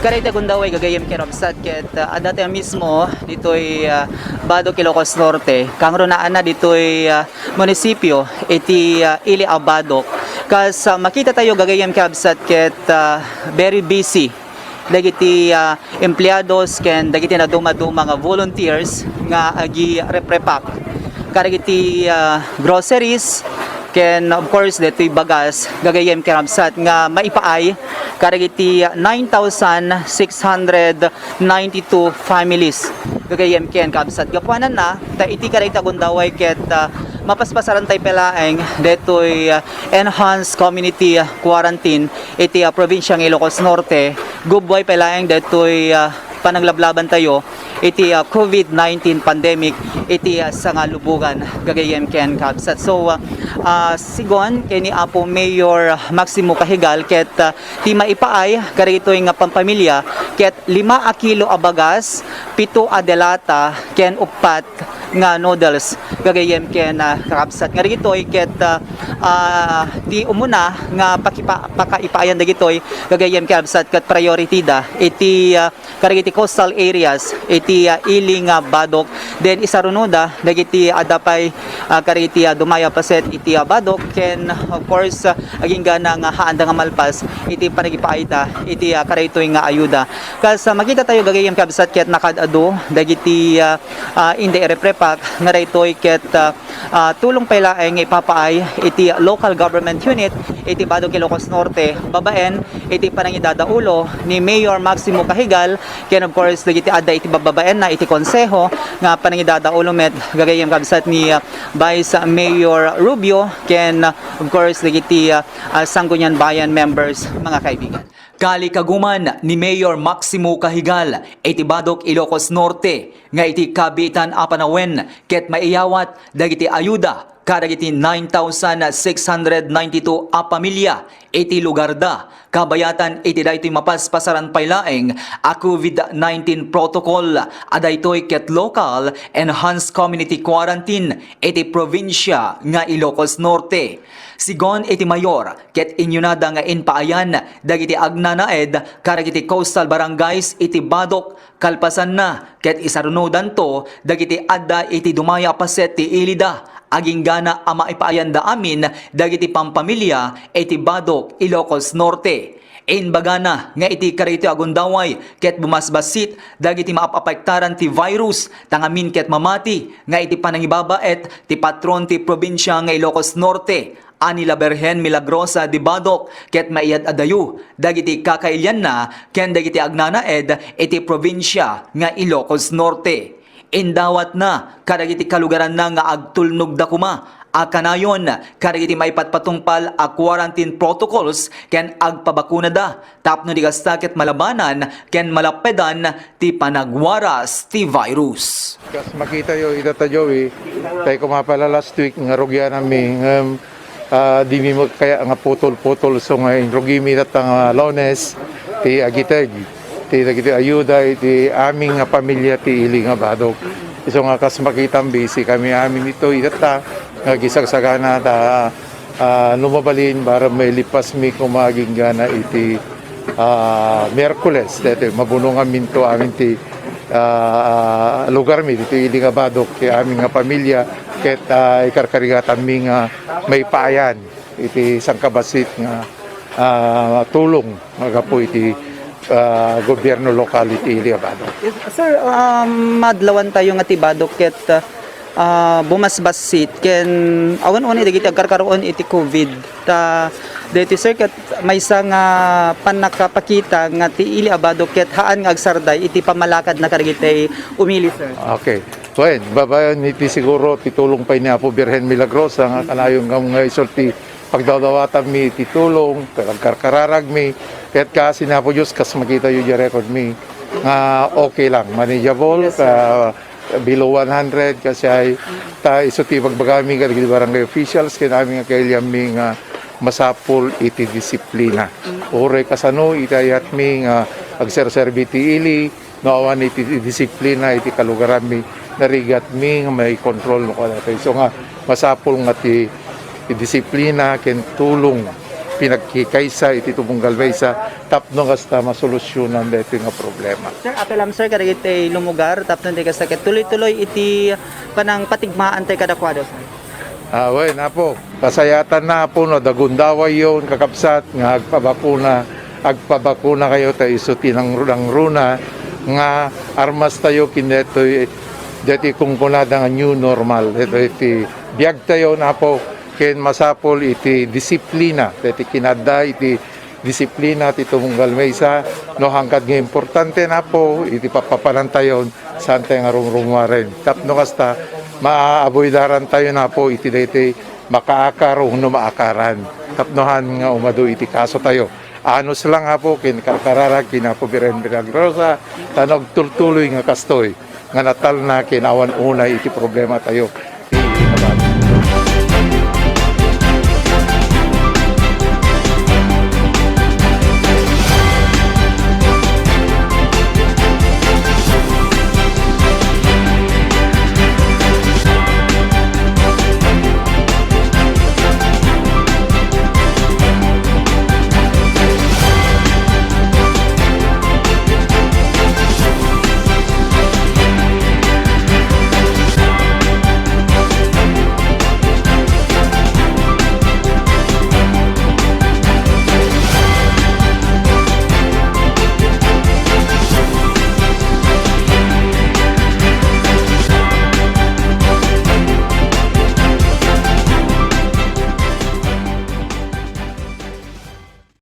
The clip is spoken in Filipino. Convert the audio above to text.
Karita Gundaway gagayem kirabsat ket adate mismo ditoy Bado Ilocos Norte kangro na ana ditoy munisipyo iti Ili Abadok kas makita tayo gagayem kirabsat ket very busy dagiti empleados ken dagiti na dumaduma nga volunteers nga agi reprepak karagiti groceries ken of course detoy bagas gagayem kirabsat nga maipaay karagiti 9,692 families gagayem ken kabsat gapuanan na ta iti karita Gundaway ket mapaspasaran tay pelaeng detoy enhanced community quarantine iti probinsyang Ilocos Norte gubway pelaeng detoy pananglablaban tayo iti COVID-19 pandemic iti sa nga lubugan gagayem ken kabsat. So sigon kay ni Apo Mayor Maximo Cahigal ket ti maipaay karitoy nga pampamilya ket 5 a kilo a bagas, 7 a delata ken upat nga noodles gagayem ken kakabsat nga rigitoy ket ti umuna nga pakaipayan dagitoy gagayem kakabsat ket priority da iti karigiti coastal areas iti Iling Badok then isarunoda dagiti adapay karigiti dumaya paset iti Badok ken of course aging gana nga haanda nga malpas iti panagipaayta iti karitoy nga ayuda kas makita tayo gagayem kakabsat ket nakadado dagiti indi reprepak nga raytoy ket tulong paylaeng ipapaay iti local government unit iti Badok Ilocos Norte babaen iti panangidadaulo ni Mayor Maximo Cahigal ken of course dagiti adda iti babaen na iti konseho nga panangidadaulo met gagayem kabsat ni Vice Mayor Rubio ken of course dagiti Sangguniang Bayan members mga kaibigan. Kali kaguman ni Mayor Maximo Cahigal iti Badok Ilocos Norte nga iti kabitan a panawen ket maiyawat dagiti ayuda kadagiti 9,692 a pamilya iti lugar da kabayatan iti daytoy mapaspasaran paylaeng a COVID-19 protocol adaytoy ket local enhanced community quarantine iti probinsya nga Ilocos Norte. Sigon iti mayor ket inyunada nga inpaayan dagiti agnanaed karagiti coastal barangays iti Badok kalpasan na ket isarunodan to dagiti adda iti dumaya paset ti Ilida aging gana ama ipaayan da amin dagiti pampamilya iti Badok Ilocos Norte. Inbagana nga iti karito Gundaway ket bumasbasit dagiti maapapektaran ti virus tangamin ket mamati nga iti panangibabaet ti patron ti probinsya nga Ilocos Norte ani la Berhen Milagrosa di Badok ket maiyad adayu dagiti kakailyan na ken dagiti agnanaed iti probinsya nga Ilocos Norte. Indawat na kadagiti kalugaran na nga agtulnog da kuma akanayon kadagiti maipatpatungpal a quarantine protocols ken agpabakuna da tapno di gasta ket malabanan ken malapedan ti panagwaras ti virus. Kas makita yo ita Joey tay kumapala last week nga rugyan nami di mi mo kaya nga putol-putol so nga rugimi dat nga Lones ti agiteg ti dagiti ayuda iti aming nga pamilya ti Ili nga Badok. So nga kas makitang busy kami amin ito itata nga gisagsagana ta lumabalin para may lipas mi kumaging gana iti Miyerkules dito mabunong amin to amin ti lugar mi dito Ili nga Badok ti aming nga pamilya ket ikarkarigatan mi nga may paayan iti sangkabasit nga tulong magapo iti gobyerno lokal iti Ili nga Badok. Yes, sir, madlawan tayo nga ti Badok ket bumasbasit ken awan-awan dagiti agkarkaroon iti COVID ta deti sir ket maysa nga panakapakita nga ti Ili Badok ket haan nga agsarday iti pamalakad na karigiti umili sir. Okay. Well, babayan iti siguro titulong pa ni Apo Berhen Milagrosa nga kanayon nga mga isulti pagdadawatan mi titulong karkararag mi ket kasi na po Diyos kas makita yung record mi nga okay lang manageable below 100 kasi ay ta isuti pagbagami ka barangay officials kinami nga kailyam mi nga masapul iti disiplina ore kasano itayat mi nga agserserbi ti Ili nawan iti disiplina iti kalugaran mi narigat mi nga may control no kada so nga masapul nga ti disiplina ken tulong pinagkikaysa iti tubunggal baysa tapno kasta masolusyonan dito nga problema. Sir, apelam sir kada iti lumugar tapno di kasakit tuloy-tuloy iti panang patigmaan tay kadakwado. Well, na po, pasayatan na po, no, dagundaway yun, kakapsat, nga agpabakuna kayo tayo isuti ng runa, nga armas tayo kinetoy, dati kung kunada nga new normal, iti biyag tayo na po, ken masapol iti disiplina, dati kinada iti disiplina ti tumunggal maysa, no hangkad nga importante na po, iti papapanantayon, saan tayo nga rumrumaren. Tapno kasta, maaavoidaran tayo na po iti daytoy makaakar o no maakaran. Tapnohan nga umado iti kaso tayo. Anos lang nga po kin karkararag kinapo Birhen Milagrosa tanog tultuloy nga kastoy nga natal na kinawan unay iti problema tayo.